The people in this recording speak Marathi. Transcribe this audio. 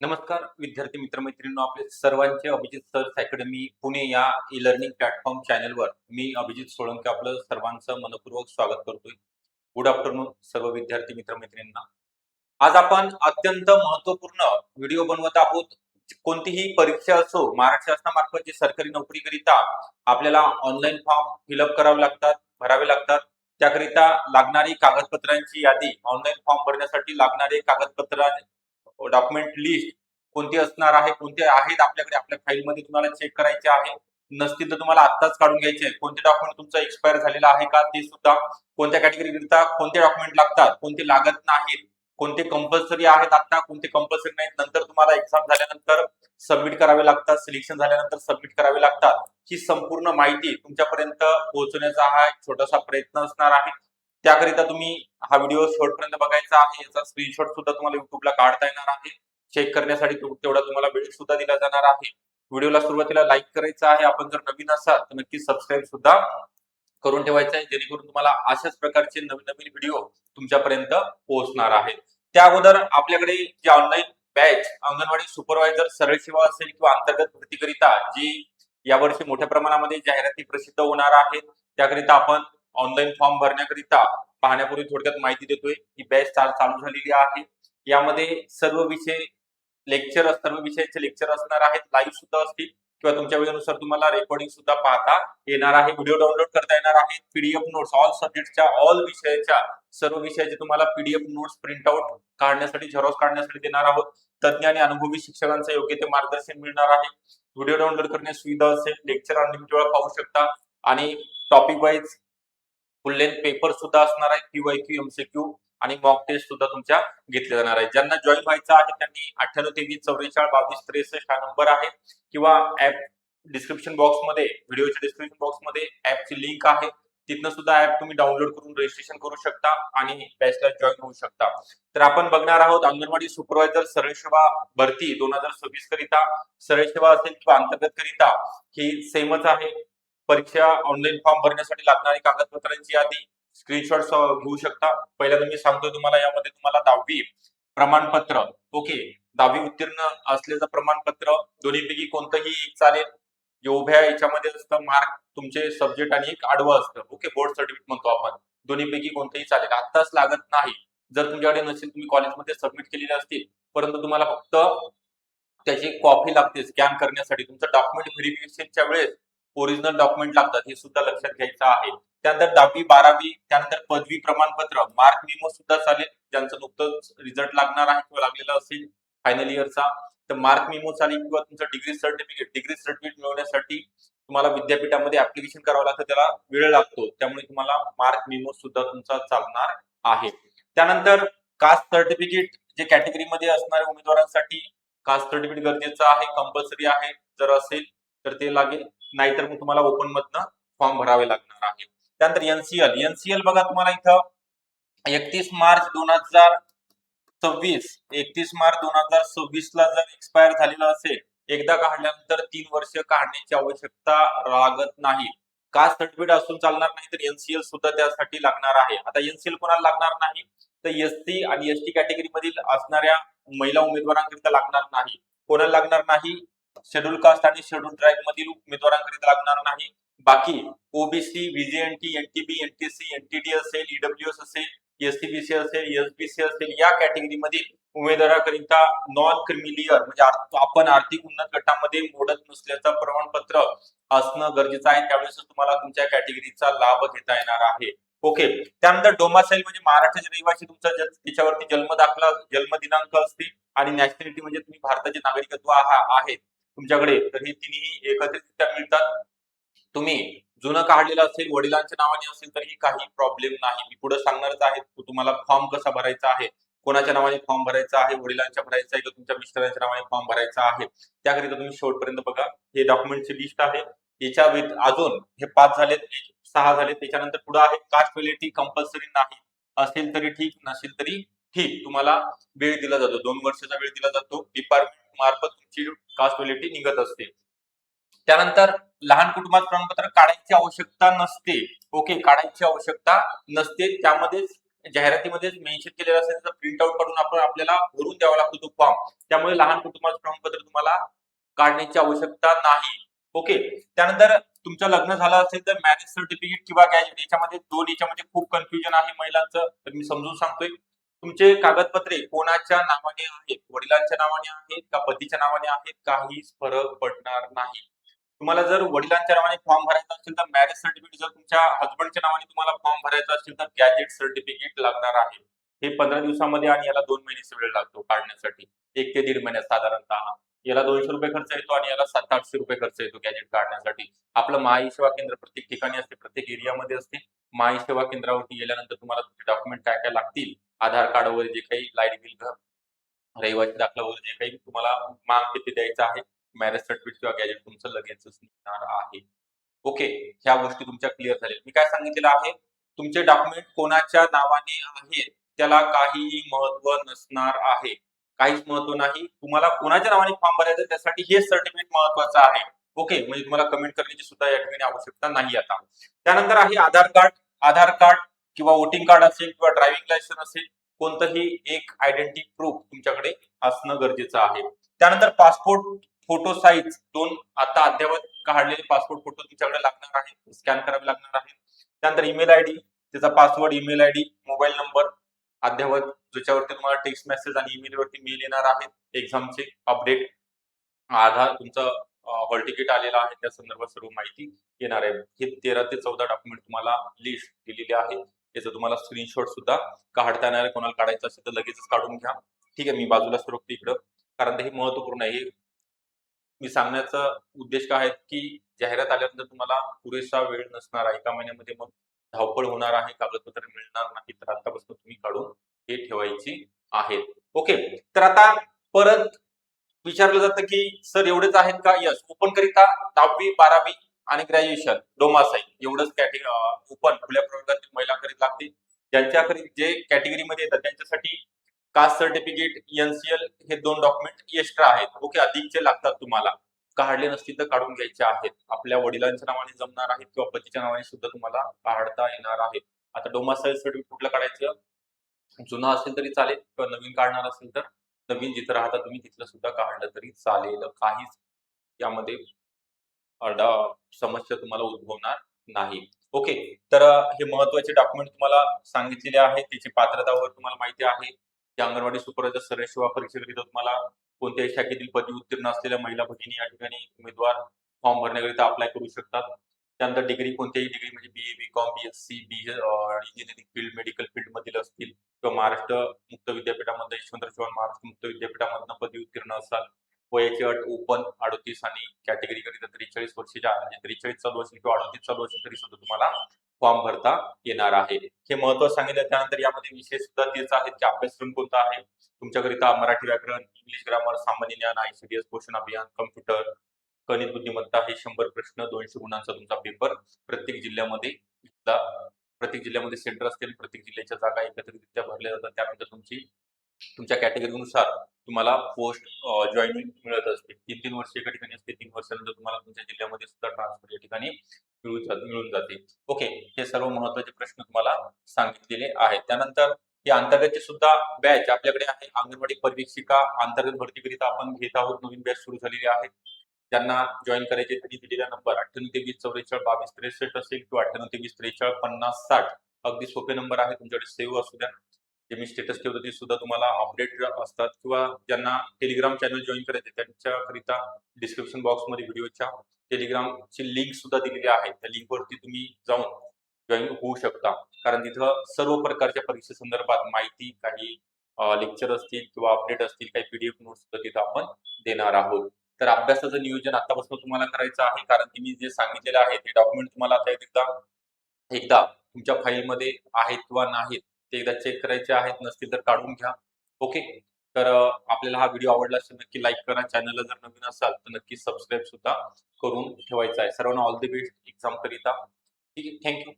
नमस्कार विद्यार्थी मित्रमैत्रिणींनो, आपले सर्वांचे अभिजित सर्च अकॅडमी पुणे या ई लर्निंग प्लॅटफॉर्म चॅनलवर मी अभिजित सोळंके आपलं सर्वांचं मनपूर्वक स्वागत करतोय. गुड आफ्टरनून सर्व विद्यार्थी मित्रमैत्रिणींना. आज आपण अत्यंत महत्त्वपूर्ण व्हिडिओ बनवत आहोत. कोणतीही परीक्षा असो, महाराष्ट्र शासनामार्फत जी सरकारी नोकरीकरिता आपल्याला ऑनलाईन फॉर्म फिलअप करावे लागतात, भरावे लागतात. त्याकरिता लागणारी कागदपत्रांची यादी, ऑनलाईन फॉर्म भरण्यासाठी लागणारे कागदपत्र, डॉक्युमेंट लिस्ट कोणती असणार आहे, कोणते आहेत आपल्याकडे आपल्या फाईलमध्ये तुम्हाला चेक करायचे आहे. नसतील तर तुम्हाला आत्ताच काढून घ्यायचे आहे. कोणते डॉक्युमेंट तुमचं एक्सपायर झालेलं आहे का ते सुद्धा, कोणत्या कॅटेगरीकरिता कोणते डॉक्युमेंट लागतात, कोणते लागत नाहीत, कोणते कंपल्सरी आहेत आता, कोणते कंपल्सरी नाहीत, नंतर तुम्हाला एक्झाम झाल्यानंतर सबमिट करावे लागतात, सिलेक्शन झाल्यानंतर सबमिट करावे लागतात. ही संपूर्ण माहिती तुमच्यापर्यंत पोहोचवण्याचा हा एक छोटासा प्रयत्न असणार आहे. त्याकरिता तुम्ही हा व्हिडिओ शेवटपर्यंत बघायचा आहे. याचा स्क्रीनशॉट सुद्धा तुम्हाला युट्यूबला काढता येणार आहे. चेक करण्यासाठी तेवढा तुम्हाला वेळ सुद्धा दिला जाणार आहे. व्हिडिओला सुरुवातीला लाईक करायचं आहे. आपण जर नवीन असाल तर नक्की सबस्क्राईब सुद्धा करून ठेवायचं आहे, जेणेकरून तुम्हाला अशाच प्रकारचे नवीन नवीन व्हिडिओ तुमच्यापर्यंत पोहोचणार आहेत. त्या अगोदर आपल्याकडे जे ऑनलाईन बॅच अंगणवाडी सुपरवायझर सरळ सेवा असेल किंवा अंतर्गत भरतीकरिता जी यावर्षी मोठ्या प्रमाणामध्ये जाहिराती प्रसिद्ध होणार आहेत, त्याकरिता आपण ऑनलाईन फॉर्म भरण्याकरिता पाहण्यापूर्वी थोडक्यात माहिती देतोय. ही बॅच चालू झालेली आहे. यामध्ये सर्व विषयाचे लेक्चर असणार आहेत, लाईव्ह सुद्धा असतील किंवा तुमच्या वेळेनुसार तुम्हाला रेकॉर्डिंग सुद्धा पाहता येणार आहे. व्हिडिओ डाउनलोड करता येणार आहे. पीडीएफ नोट्स ऑल सब्जेक्टच्या ऑल विषयाच्या सर्व विषयाचे तुम्हाला पीडीएफ नोट्स प्रिंट आउट काढण्यासाठी, झेरॉक्स काढण्यासाठी देणार आहोत. तज्ञ आणि अनुभवी शिक्षकांचं योग्य ते मार्गदर्शन मिळणार आहे. व्हिडिओ डाउनलोड करण्यास सुविधा असेल. लेक्चर अनलिमिटेड वेळा पाहू शकता आणि टॉपिक वाईज फुल लेंथ पेपर सुद्धा असणार आहे. पीवायक्यू, एमसीक्यू आणि मॉक टेस्ट सुद्धा तुमच्या घेतले जाणार आहे. ज्यांना जॉईन व्हायचं आहे त्यांनी 9823442263 हा नंबर आहे किंवा ऍप डिस्क्रिप्शन बॉक्स मध्ये, व्हिडिओच्या डिस्क्रिप्शन बॉक्स मध्ये ऍपची लिंक आहे. तिथनं सुद्धा ऍप तुम्ही डाउनलोड करून रजिस्ट्रेशन करू शकता आणि बॅचला जॉईन होऊ शकता. तर आपण बघणार आहोत अंगणवाडी सुपरवायझर सरळ सेवा भरती 2026 करिता. सरळ सेवा असेल किंवा अंतर्गत करिता ही सेमच आहे. परीक्षा ऑनलाईन फॉर्म भरण्यासाठी लागणारी कागदपत्रांची यादी, स्क्रीनशॉट घेऊ शकता. पहिल्यांदा मी सांगतोय तुम्हाला, यामध्ये तुम्हाला 10वी प्रमाणपत्र, ओके, 10वी उत्तीर्ण असल्याचं प्रमाणपत्र, दोन्हीपैकी कोणतंही एक चालेल. जे उभ्या याच्यामध्ये असतं मार्क तुमचे सब्जेक्ट आणि एक आडवं असतं, ओके, बोर्ड सर्टिफिकेट म्हणतो आपण. दोन्हीपैकी कोणतंही चालेल. आत्ताच लागत नाही. जर तुमच्याकडे नसेल, तुम्ही कॉलेजमध्ये सबमिट केलेले असतील, परंतु तुम्हाला फक्त त्याची कॉपी लागते स्कॅन करण्यासाठी. तुमचं डॉक्युमेंट व्हेरिफिकेशनच्या वेळेस ओरिजिनल डॉक्युमेंट लागतात, हे सुद्धा लक्षात घ्यायचं आहे. त्यानंतर 10वी 12वी, त्यानंतर पदवी प्रमाणपत्र, मार्क मेमो सुद्धा चालेल. ज्यांचं नुकतंच रिझल्ट लागणार आहे किंवा लागलेला असेल फायनल इयरचा, तर मार्क मेमो चालेल. किंवा तुमचं डिग्री सर्टिफिकेट मिळवण्यासाठी तुम्हाला विद्यापीठामध्ये ऍप्लिकेशन करावं लागतं, त्याला वेळ लागतो, त्यामुळे तुम्हाला मार्क मेमो सुद्धा तुमचा चालणार आहे. त्यानंतर कास्ट सर्टिफिकेट, जे कॅटेगरीमध्ये असणाऱ्या उमेदवारांसाठी कास्ट सर्टिफिकेट गरजेचं आहे, कंपल्सरी आहे. जर असेल तर ते लागेल, नाहीतर मग तुम्हाला ओपन मधनं फॉर्म भरावे लागणार आहे. त्यानंतर एनसीएल बघा, तुम्हाला इथं 31 मार्च 2026 ला जर एक्सपायर झालेला असेल, एकदा काढल्यानंतर 3 वर्ष काढण्याची आवश्यकता लागत नाही. कास्ट सर्टिफिकेट असून चालणार नाही, तर एनसीएल सुद्धा त्यासाठी लागणार आहे. आता एनसीएल कोणाला लागणार नाही, तर एससी आणि एसटी कॅटेगरी मधील असणाऱ्या महिला उमेदवारांकरिता लागणार नाही. कोणाला लागणार नाही, शेड्यूल कास्ट आणि शेड्यूल ट्राईब मधील उमेदवारांकरिता लागणार नाही. बाकी OBC, VJNT, NTB, NTC, NTD असेल, ईडब्ल्यूएस असेल, एससीबीसी असेल, एसबीसी असेल, या कॅटेगरी मधील उमेदवाराकरिता नॉन क्रिमिलियर म्हणजे आपण आर्थिक उन्नत गटामध्ये मोडत नसल्याचं प्रमाणपत्र असणं गरजेचं आहे. त्यावेळेस तुम्हाला तुमच्या कॅटेगरीचा लाभ घेता येणार आहे. ओके. त्यानंतर डोमासाईल म्हणजे महाराष्ट्राचे रहिवासी, तुमचा त्याच्यावरती जन्म दाखला, जन्म दिनांक असतील आणि नॅशनॅलिटी म्हणजे तुम्ही भारताचे नागरिकत्व आहेत तुमच्याकडे, तर हे तिन्ही एकत्रितरित्या मिळतात. तुम्ही जुनं काढलेलं असेल, वडिलांच्या नावाने असेल तरी काही प्रॉब्लेम नाही. मी पुढे सांगणारच आहे तुम्हाला फॉर्म कसा भरायचा आहे, कोणाच्या नावाने फॉर्म भरायचा आहे, वडिलांच्या भरायचा आहे किंवा तुमच्या मिस्टरांच्या नावाने फॉर्म भरायचा आहे. त्याकरिता तुम्ही शेवटपर्यंत बघा. हे डॉक्युमेंटची लिस्ट आहे. याच्या अजून हे 5 झालेत, 6 झालेत. त्याच्यानंतर पुढे आहे कास्ट व्हॅलिडिटी, कंपल्सरी नाही, असेल तरी ठीक, नसेल तरी ठीक. तुम्हाला वेळ दिला जातो, 2 वर्षाचा वेळ दिला जातो. डिपार्टमेंट मार्फत तुमची कास्ट व्हॅलिडिटी निघत असते. त्यानंतर लहान कुटुंबात प्रमाणपत्र काढायची आवश्यकता नसते. ओके, काढायची आवश्यकता नसते. त्यामध्ये जाहिरातीमध्ये मेन्शन केलेलं असेल तर प्रिंट आउट काढून आपण आपल्याला भरून द्यावा लागतो तो फॉर्म. त्यामुळे लहान कुटुंबाचं प्रमाणपत्र तुम्हाला काढण्याची आवश्यकता नाही. ओके. त्यानंतर तुमचं लग्न झालं असेल तर मॅरेज सर्टिफिकेट किंवा गॅजेट याच्यामध्ये खूप कन्फ्युजन आहे महिलांचं, तर मी समजून सांगतोय. तुमचे कागदपत्रे कोणाच्या नावाने आहेत, वडिलांच्या नावाने आहेत का पतीच्या नावाने आहेत, काहीच फरक पडणार नाही. तुम्हाला जर वडिलांच्या नावाने फॉर्म भरायचा असेल तर मॅरेज सर्टिफिकेट, जर तुमच्या हसबंडच्या नावाने तुम्हाला फॉर्म भरायचा असेल तर गॅजेट सर्टिफिकेट लागणार आहे. हे 15 दिवसामध्ये आणि याला 2 महिन्याचा वेळ लागतो काढण्यासाठी. 1 ते 1.5 महिन्यात साधारणतः. याला ₹200 खर्च येतो आणि याला ₹700-800 खर्च येतो गॅजेट काढण्यासाठी. आपलं महाई सेवा केंद्र प्रत्येक ठिकाणी असते, प्रत्येक एरियामध्ये असते. महाई सेवा केंद्रावरती गेल्यानंतर तुम्हाला तुमचे डॉक्युमेंट काय काय लागतील, आधार कार्ड वगैरे जे काही, लाईट बिल, रहिवासी दाखला वगैरे जे काही तुम्हाला मागते ते द्यायचं आहे. मॅरेज सर्टिफिकेट किंवा गॅजेट तुमचं लगेचच निघणार आहे. ओके. ह्या गोष्टी तुमच्या क्लिअर झाल्या. मी काय सांगितलेलं आहे, तुमचे डॉक्युमेंट कोणाच्या नावाने आहेत त्याला काहीही महत्व नसणार आहे. काहीच महत्व नाही. तुम्हाला कोणाच्या नावाने फॉर्म भरायचा त्यासाठी हे सर्टिफिकेट महत्वाचं आहे. ओके. म्हणजे तुम्हाला कमेंट करण्याची सुद्धा या ठिकाणी आवश्यकता नाही आता. त्यानंतर आहे आधार कार्ड. आधार कार्ड किंवा वोटिंग कार्ड असेल किंवा ड्रायव्हिंग लायसन्स असेल, कोणतंही एक आयडेंटिटी प्रूफ तुमच्याकडे असणं गरजेचं आहे. त्यानंतर पासपोर्ट फोटो साईज 2 आता अद्ययावत काढलेले पासपोर्ट फोटो तुमच्याकडे लागणार आहे, स्कॅन करावे लागणार आहे. त्यानंतर ईमेल आयडी, त्याचा password, email ID, mobile number अद्ययावत, ज्याच्यावरती तुम्हाला टेक्स्ट मेसेज आणि ईमेल वरती मेल येणार आहेत, एक्झामचे अपडेट, आधार, तुमचं हॉल तिकीट आलेलं आहे त्या संदर्भात सर्व माहिती येणार आहे. हे 13 ते 14 डॉक्युमेंट तुम्हाला लिस्ट दिलेली आहे. त्याचं तुम्हाला स्क्रीनशॉट सुद्धा काढता येणार आहे. कोणाला काढायचं असेल तर लगेचच काढून घ्या. ठीक आहे, मी बाजूला सरकतो इकडं, कारण हे महत्वपूर्ण आहे. मी सांगण्याचा उद्देश काय आहे की जाहिरात आल्यानंतर तुम्हाला पुरेसा वेळ नसणार आहे. एका महिन्यामध्ये मग धावपळ होणार आहे, कागदपत्र मिळणार नाही. तर आतापासून तुम्ही काढून हे ठेवायची आहेत. ओके. तर आता परत विचारलं जातं की सर एवढेच आहेत का? यस. ओपन करिता 10वी 12वी आणि ग्रॅज्युएशन डोमासाईल एवढंच ओपन खुल्या प्रवर्गातील महिलांकरिता लागते. ज्यांच्याकडे जे कॅटेगरीमध्ये येतात त्यांच्यासाठी कास्ट सर्टिफिकेट, एनसीएल हे 2 डॉक्युमेंट एक्स्ट्रा आहेत. ओके. अधिकचे लागतात तुम्हाला. काढले नसतील तर काढून घ्यायचे आहेत. आपल्या वडिलांच्या नावाने जमणार आहेत किंवा पतीच्या नावाने सुद्धा तुम्हाला काढता येणार आहेत. आता डोमासाईल सर्टिफिकेट कुठलं काढायचं? जुनं असेल तरी चालेल किंवा नवीन काढणार असेल तर नवीन जिथं राहता तुम्ही तिथलं सुद्धा काढलं तरी चालेल. काहीच यामध्ये समस्या तुम्हाला उद्भवणार नाही. ओके. तर हे महत्वाचे डॉक्युमेंट तुम्हाला सांगितलेले आहेत. त्याची पात्रता वगैरे तुम्हाला माहिती आहे. की अंगणवाडी सुपरवायझर सर्व सेवा परीक्षेकरिता तुम्हाला कोणत्याही शाखेतील पदवी उत्तीर्ण असलेल्या महिला भगिनी या ठिकाणी उमेदवार फॉर्म भरण्याकरिता अप्लाय करू शकतात. त्यानंतर डिग्री, कोणत्याही डिग्री म्हणजे BA, BCom, BSc, engineering field, medical field मधील असतील किंवा महाराष्ट्र मुक्त विद्यापीठामध्ये, यशवंतराव चव्हाण महाराष्ट्र मुक्त विद्यापीठामधून पदवी उत्तीर्ण असाल, वयाची अट ओपन 38 आणि कॅटेगरी करिता 43 वर्षाच्या, म्हणजे 43 चालू असेल किंवा 38 चालू असेल तरी सुद्धा तुम्हाला फॉर्म भरता येणार आहे. हे महत्व सांगितलं. त्यानंतर यामध्ये विषय सुद्धा तेच आहेत की अभ्यासक्रम कोणता आहे तुमच्याकरिता: मराठी व्याकरण, इंग्लिश ग्रामर, सामान्य ज्ञान, आयसीडीएस पोषण अभियान, कम्प्युटर, गणित बुद्धिमत्ता. हे 100 प्रश्न 200 गुणांचा तुमचा पेपर प्रत्येक जिल्ह्यामध्ये प्रत्येक जिल्ह्यामध्ये सेंटर असतील. प्रत्येक जिल्ह्याच्या जागा एकत्रितरित्या भरल्या जातात. त्यानंतर तुमच्या कॅटेगरीनुसार तुम्हाला पोस्ट जॉईनिंग मिळत असते. 3-3 वर्ष एका ठिकाणी असते. 3 वर्षानंतर तुम्हाला तुमच्या जिल्ह्यामध्ये सुद्धा ट्रान्सफर या ठिकाणी मिळून जाते. ओके. हे सर्व महत्वाचे प्रश्न तुम्हाला सांगितलेले आहेत. त्यानंतर हे अंतर्गतचे सुद्धा बॅच आपल्याकडे आहे. अंगणवाडी परिवीक्षिका अंतर्गत भरतीकरिता आपण घेत आहोत. नवीन बॅच सुरू झालेली आहे. ज्यांना जॉईन करायचे त्यांनी दिलेला नंबर 9823442263 असेल किंवा 9823435060. अगदी सोपे नंबर आहे. तुमच्याकडे सेव्ह असू द्या. जे मी स्टेटस ठेवतो ते सुद्धा तुम्हाला अपडेट असतात. किंवा ज्यांना टेलिग्राम चॅनल जॉईन करायचे त्यांच्याकरिता डिस्क्रिप्शन बॉक्समध्ये व्हिडिओच्या टेलिग्रामची लिंक सुद्धा दिलेली आहे. त्या लिंकवरती तुम्ही जाऊन जॉईन होऊ शकता. कारण तिथं सर्व प्रकारच्या परीक्षे संदर्भात माहिती, काही लेक्चर असतील किंवा अपडेट असतील, काही पीडीएफ नोट्स सुद्धा तिथं आपण देणार आहोत. तर अभ्यासाचं नियोजन आतापासून तुम्हाला करायचं आहे. कारण की मी जे सांगितलेलं आहे ते डॉक्युमेंट तुम्हाला आता एकदा तुमच्या फाईलमध्ये आहेत किंवा नाहीत ते एकदा चेक करायचे आहेत. नसतील तर काढून घ्या. ओके. तर आपल्याला हा व्हिडिओ आवडला असेल नक्की लाईक करा. चॅनलला जर नवीन असाल तर नक्की सबस्क्राईब सुद्धा करून ठेवायचा आहे. सर्वांना ऑल द बेस्ट एक्झाम करिता. ठीक आहे. थँक्यू.